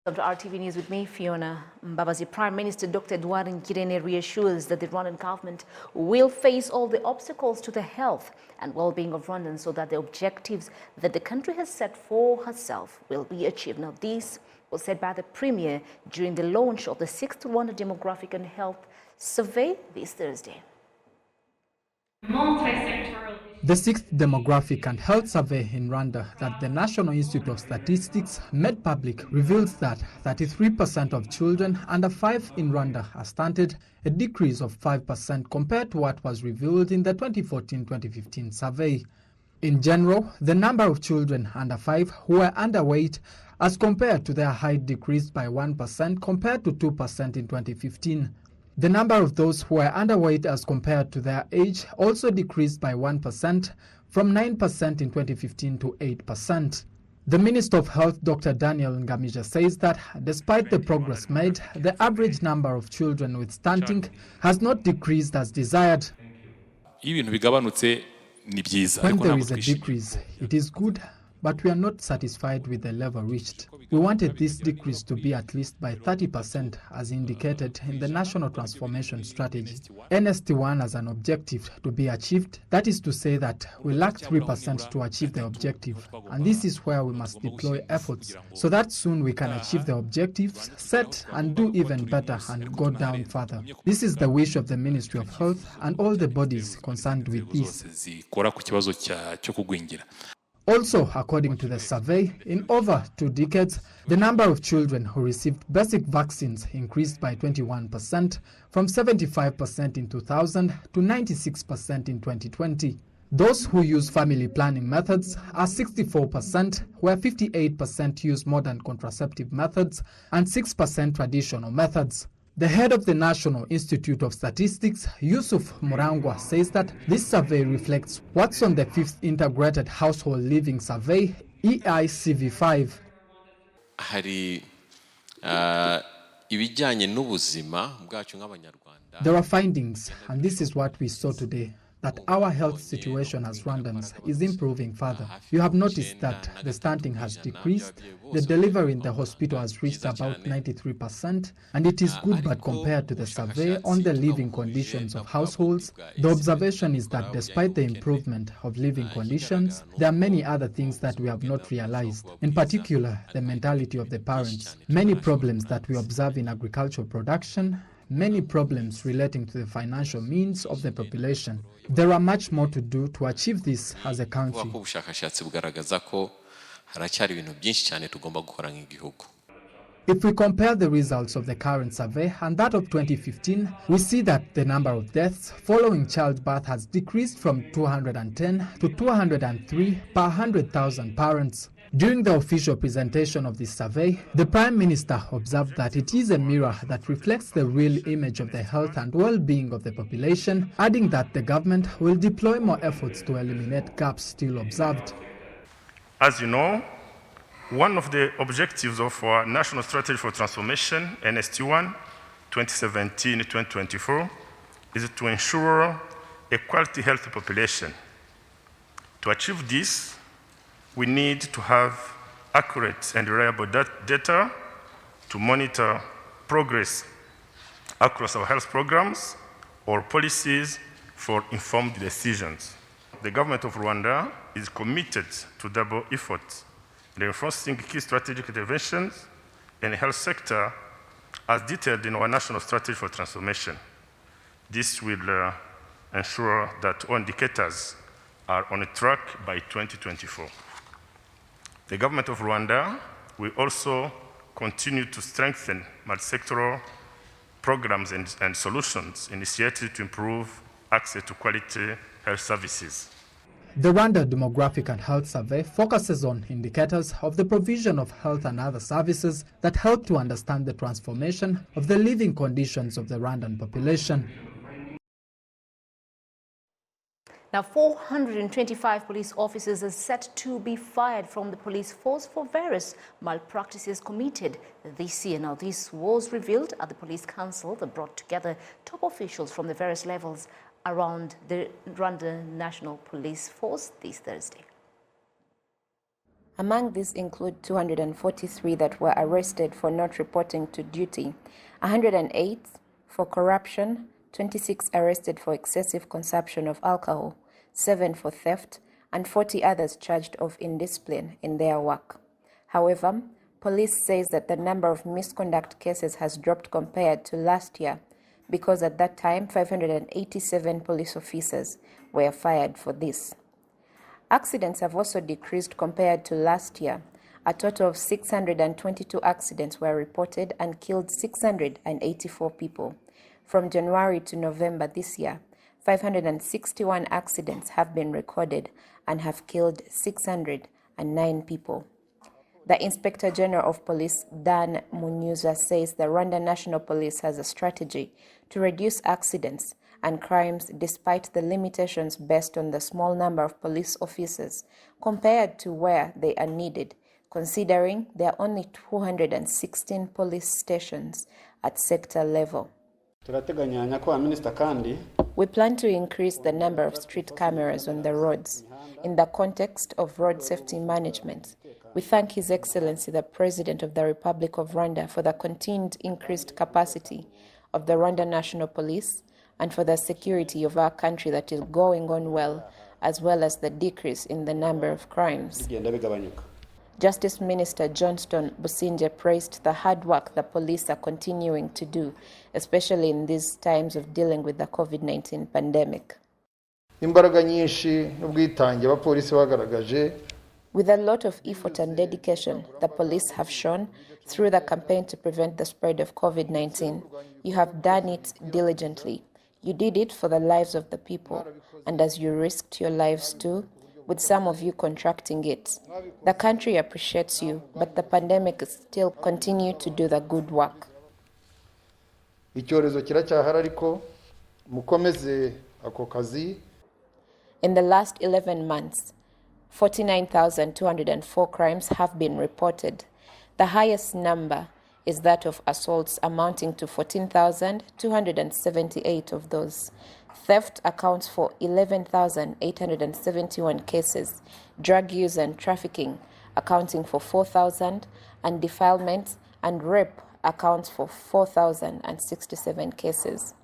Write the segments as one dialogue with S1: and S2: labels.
S1: Welcome to RTV News with me, Fiona Mbabazi. Prime Minister Dr. Edouard Ngirente reassures that the Rwandan government will face all the obstacles to the health and well-being of Rwandans so that the objectives that the country has set for herself will be achieved. Now, this was said by the Premier during the launch of the 6th Rwanda Demographic and Health Survey this Thursday.
S2: The 6th Demographic and Health Survey in Rwanda that the National Institute of Statistics made public reveals that 33% of children under 5 in Rwanda are stunted, a decrease of 5% compared to what was revealed in the 2014-2015 survey. In general, the number of children under 5 who were underweight as compared to their height decreased by 1% compared to 2% in 2015. The number of those who are underweight as compared to their age also decreased by 1% from 9% in 2015 to 8%. The Minister of Health, Dr. Daniel Ngamije, says that despite the progress made, the average number of children with stunting has not decreased as desired.
S3: When there
S2: is a decrease, it is good, but we are not satisfied with the level reached. We wanted this decrease to be at least by 30% as indicated in the National Transformation Strategy. NST1 has an objective to be achieved, that is to say that we lack 3% to achieve the objective, and this is where we must deploy efforts so that soon we can achieve the objectives set and do even better and go down further. This is the wish of the Ministry of Health and all the bodies concerned with this. Also, according to the survey, in over 2 decades, the number of children who received basic vaccines increased by 21%, from 75% in 2000 to 96% in 2020. Those who use family planning methods are 64%, where 58% use modern contraceptive methods and 6% traditional methods. The head of the National Institute of Statistics, Yusuf Murangwa, says that this survey reflects what's on the 5th Integrated Household Living Survey, EICV5. There are findings, and this is what we saw today, that our health situation as Rwandans is improving further. You have noticed that the stunting has decreased, the delivery in the hospital has reached about 93%, and it is good, but compared to the survey on the living conditions of households, the observation is that despite the improvement of living conditions, there are many other things that we have not realized, in particular the mentality of the parents, many problems that we observe in agricultural production, many problems relating to the financial means of the population. There are much more to do to achieve this as a country. If we compare the results of the current survey and that of 2015, we see that the number of deaths following childbirth has decreased from 210 to 203 per 100,000 parents. During the official presentation of this survey, the Prime Minister observed that it is a mirror that reflects the real image of the health and well-being of the population, adding that the government will deploy more efforts to eliminate gaps still observed.
S4: As you know, one of the objectives of our National Strategy for Transformation, NST1, 2017-2024, is to ensure a quality health population. To achieve this, we need to have accurate and reliable data to monitor progress across our health programs or policies for informed decisions. The government of Rwanda is committed to double efforts in reinforcing key strategic interventions in the health sector as detailed in our National Strategy for Transformation. This will ensure that all indicators are on a track by 2024. The government of Rwanda will also continue to strengthen multi-sectoral programs and solutions initiated to improve access to quality health services.
S2: The Rwanda Demographic and Health Survey focuses on indicators of the provision of health and other services that help to understand the transformation of the living conditions of the Rwandan population.
S1: Now, 425 police officers are set to be fired from the police force for various malpractices committed this year. Now, this was revealed at the Police Council that brought together top officials from the various levels around the Rwanda National Police Force this Thursday.
S3: Among these include 243 that were arrested for not reporting to duty, 108 for corruption, 26 arrested for excessive consumption of alcohol, 7 for theft, and 40 others charged of indiscipline in their work. However, police says that the number of misconduct cases has dropped compared to last year because at that time 587 police officers were fired for this. Accidents have also decreased compared to last year. A total of 622 accidents were reported and killed 684 people. From January to November this year, 561 accidents have been recorded and have killed 609 people. The Inspector General of Police, Dan Munyuza, says the Rwanda National Police has a strategy to reduce accidents and crimes despite the limitations based on the small number of police officers compared to where they are needed, considering there are only 216 police stations at sector level. We plan to increase the number of street cameras on the roads in the context of road safety management. We thank His Excellency the President of the Republic of Rwanda for the continued increased capacity of the Rwanda National Police and for the security of our country that is going on well as the decrease in the number of crimes. Justice Minister Johnston Businje praised the hard work the police are continuing to do, especially in these times of dealing with the COVID-19 pandemic. With a lot of effort and dedication, the police have shown through the campaign to prevent the spread of COVID-19. You have done it diligently. You did it for the lives of the people, and as you risked your lives too, with some of you contracting it. The country appreciates you, but the pandemic still continues to do the good work. In the last 11 months, 49,204 crimes have been reported. The highest number is that of assaults, amounting to 14,278 of those. Theft accounts for 11,871 cases, drug use and trafficking accounting for 4,000, and defilement and rape accounts for 4,067 cases.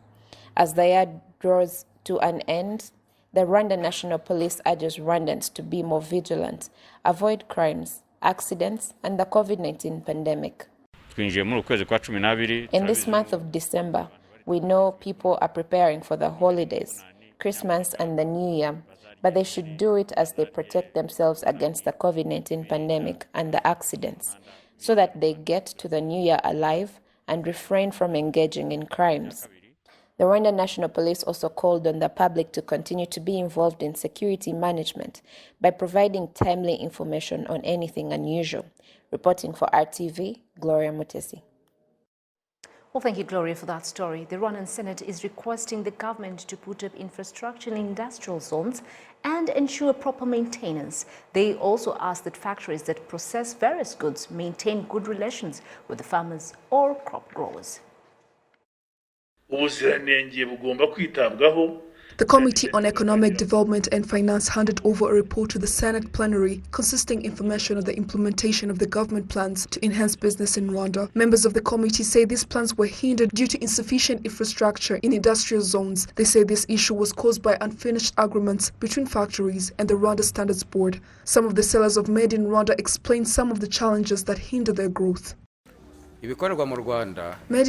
S3: As the year draws to an end, the Rwanda National Police urges Rwandans to be more vigilant, avoid crimes, accidents, and the COVID-19 pandemic. In this month of December, we know people are preparing for the holidays, Christmas and the New Year, but they should do it as they protect themselves against the COVID-19 pandemic and the accidents, so that they get to the New Year alive and refrain from engaging in crimes. The Rwanda National Police also called on the public to continue to be involved in security management by providing timely information on anything unusual. Reporting for RTV, Gloria Mutesi.
S1: Well, thank you, Gloria, for that story. The Rwandan Senate is requesting the government to put up infrastructure in industrial zones and ensure proper maintenance. They also ask that factories that process various goods maintain good relations with the farmers or crop growers.
S5: The Committee on Economic Development and Finance handed over a report to the Senate plenary consisting information of the implementation of the government plans to enhance business in Rwanda. Members of the committee say these plans were hindered due to insufficient infrastructure in industrial zones. They say this issue was caused by unfinished agreements between factories and the Rwanda Standards Board. Some of the sellers of Made in Rwanda explained some of the challenges that hinder their growth. Made in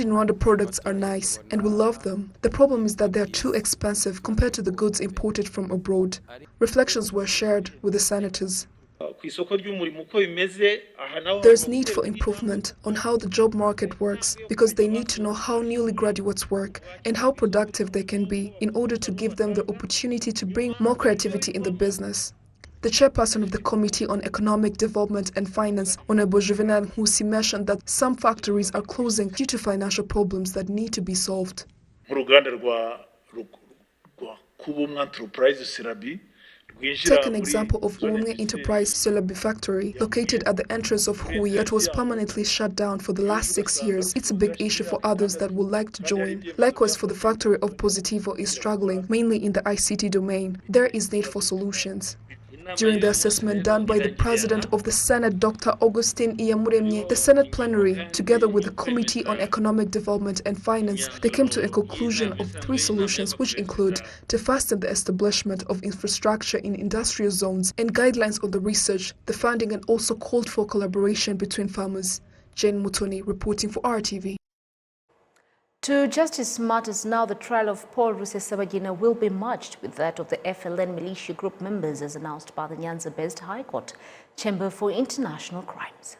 S5: Rwanda products are nice and we love them. The problem is that they are too expensive compared to the goods imported from abroad. Reflections were shared with the senators. There's need for improvement on how the job market works because they need to know how newly graduates work and how productive they can be in order to give them the opportunity to bring more creativity in the business. The chairperson of the Committee on Economic Development and Finance, Honorable Juvenal Nkusi, mentioned that some factories are closing due to financial problems that need to be solved. Take an example of Ubumwe Enterprise Selabi factory located at the entrance of Huye that was permanently shut down for the last 6 years. It's a big issue for others that would like to join. Likewise, for the factory of Positivo is struggling, mainly in the ICT domain. There is need for solutions. During the assessment done by the President of the Senate, Dr. Augustine Iyamuremye, the Senate plenary, together with the Committee on Economic Development and Finance, they came to a conclusion of 3 solutions, which include to fasten the establishment of infrastructure in industrial zones and guidelines on the research, the funding, and also called for collaboration between farmers. Jane Mutoni reporting for RTV.
S1: To justice matters now, the trial of Paul Rusesabagina will be merged with that of the FLN militia group members as announced by the Nyanza-based High Court Chamber for International Crimes.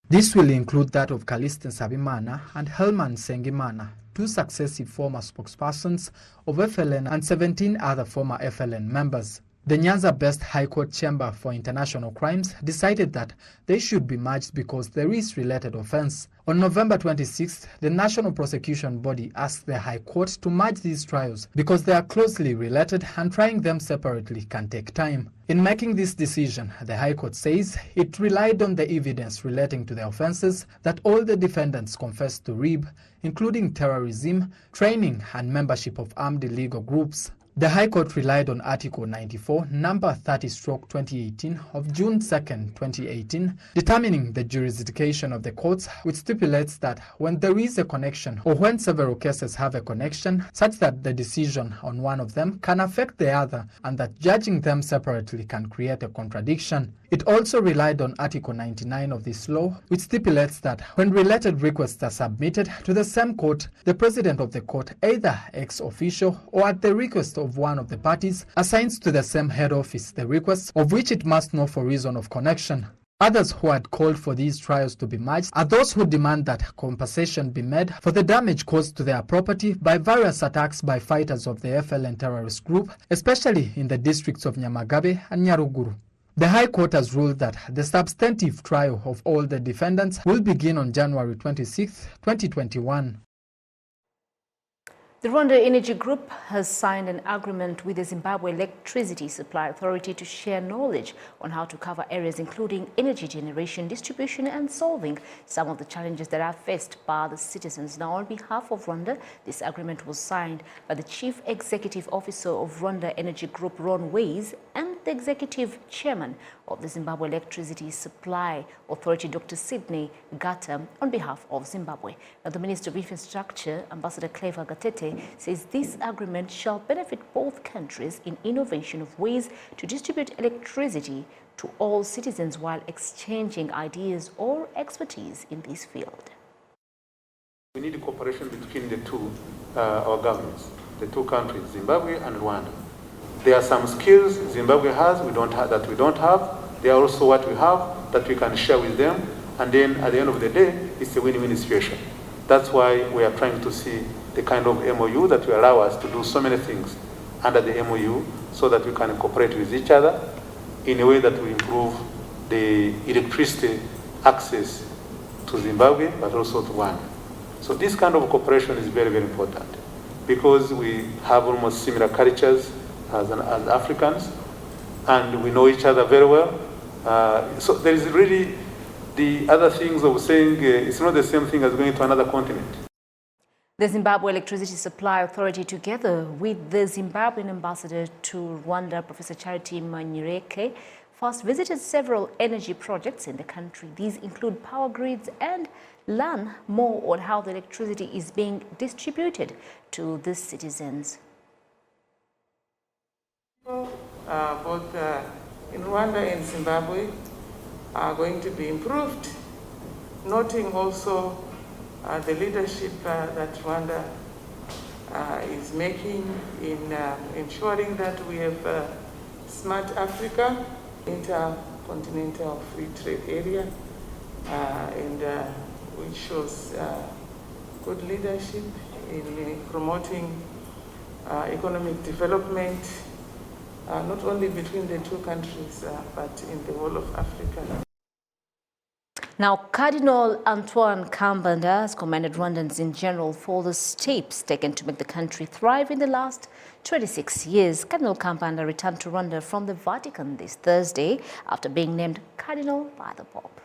S2: This will include that of Callistin Sabimana and Helman Sengimana, 2 successive former spokespersons of FLN and 17 other former FLN members. The Nyanza-based High Court Chamber for International Crimes decided that they should be merged because there is related offense. On November 26th, the National Prosecution Body asked the High Court to merge these trials because they are closely related and trying them separately can take time. In making this decision, the High Court says it relied on the evidence relating to the offenses that all the defendants confessed to RIB, including terrorism, training and membership of armed illegal groups. The High Court relied on Article 94, number 30/2018 of June 2nd, 2018, determining the jurisdiction of the courts, which stipulates that when there is a connection or when several cases have a connection, such that the decision on one of them can affect the other and that judging them separately can create a contradiction. It also relied on Article 99 of this law, which stipulates that when related requests are submitted to the same court, the president of the court, either ex officio or at the request of one of the parties, assigns to the same head office the requests of which it must know for reason of connection. Others who had called for these trials to be merged are those who demand that compensation be made for the damage caused to their property by various attacks by fighters of the FLN terrorist group, especially in the districts of Nyamagabe and Nyaruguru. The High Court has ruled that the substantive trial of all the defendants will begin on January 26, 2021.
S1: The Rwanda Energy Group has signed an agreement with the Zimbabwe Electricity Supply Authority to share knowledge on how to cover areas including energy generation, distribution and solving some of the challenges that are faced by the citizens. Now, on behalf of Rwanda, this agreement was signed by the Chief Executive Officer of Rwanda Energy Group, Ron Ways, and the Executive Chairman of the Zimbabwe Electricity Supply Authority, Dr. Sidney Gata, on behalf of Zimbabwe. Now, the Minister of Infrastructure, Ambassador Clever Gatete, says this agreement shall benefit both countries in innovation of ways to distribute electricity to all citizens while exchanging ideas or expertise in this field.
S6: We need cooperation between the two our governments, the 2 countries, Zimbabwe and Rwanda. There are some skills Zimbabwe has that we don't have. There are also what we have that we can share with them. And then at the end of the day, it's a win-win situation. That's why we are trying to see the kind of MOU that will allow us to do so many things under the MOU so that we can cooperate with each other in a way that will improve the electricity access to Zimbabwe, but also to Rwanda. So this kind of cooperation is very, very important because we have almost similar cultures as Africans, and we know each other very well. So there is really the other things of saying it's not the same thing as going to another continent.
S1: The Zimbabwe Electricity Supply Authority, together with the Zimbabwean ambassador to Rwanda, Professor Charity Manyireke, first visited several energy projects in the country. These include power grids and learn more on how the electricity is being distributed to the citizens.
S7: Both in Rwanda and Zimbabwe are going to be improved, noting also the leadership that Rwanda is making in ensuring that we have smart Africa, intercontinental free trade area, and which shows good leadership in promoting economic development, not only between the 2 countries, but in the whole of Africa.
S1: Now, Cardinal Antoine Kambanda has commended Rwandans in general for the steps taken to make the country thrive in the last 26 years. Cardinal Kambanda returned to Rwanda from the Vatican this Thursday after being named Cardinal by the Pope.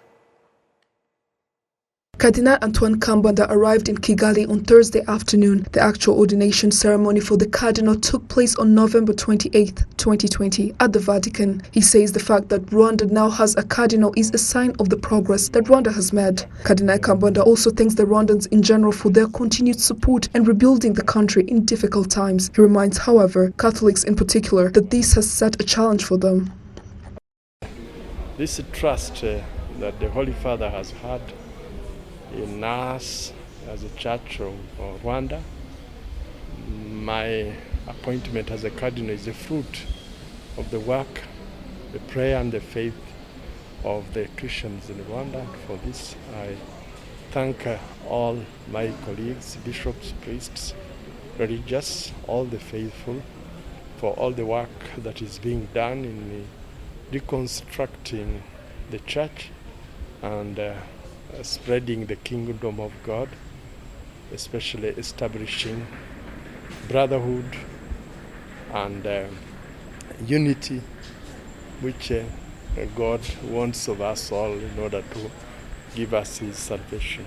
S5: Cardinal Antoine Kambanda arrived in Kigali on Thursday afternoon. The actual ordination ceremony for the cardinal took place on November 28, 2020 at the Vatican. He says the fact that Rwanda now has a cardinal is a sign of the progress that Rwanda has made. Cardinal Kambanda also thanks the Rwandans in general for their continued support and rebuilding the country in difficult times. He reminds, however, Catholics in particular, that this has set a challenge for them.
S8: This trust that the Holy Father has had in us as a Church of Rwanda, my appointment as a cardinal is a fruit of the work, the prayer and the faith of the Christians in Rwanda. For this, I thank all my colleagues, bishops, priests, religious, all the faithful, for all the work that is being done in reconstructing the Church and spreading the kingdom of God, especially establishing brotherhood and unity, which God wants of us all in order to give us his salvation.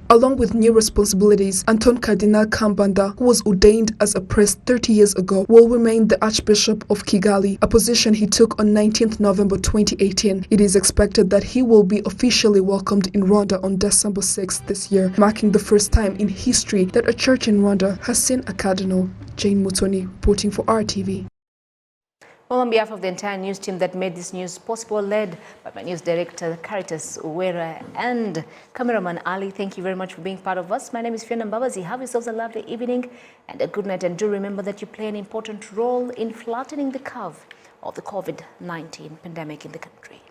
S5: Along with new responsibilities, Anton Cardinal Kambanda, who was ordained as a priest 30 years ago, will remain the Archbishop of Kigali, a position he took on 19th November 2018. It is expected that he will be officially welcomed in Rwanda on December 6th this year, marking the first time in history that a church in Rwanda has seen a cardinal. Jane Mutoni, reporting for RTV.
S1: Well, on behalf of the entire news team that made this news possible, led by my news director, Caritas Uwera, and cameraman Ali, thank you very much for being part of us. My name is Fiona Mbabazi. Have yourselves a lovely evening and a good night. And do remember that you play an important role in flattening the curve of the COVID-19 pandemic in the country.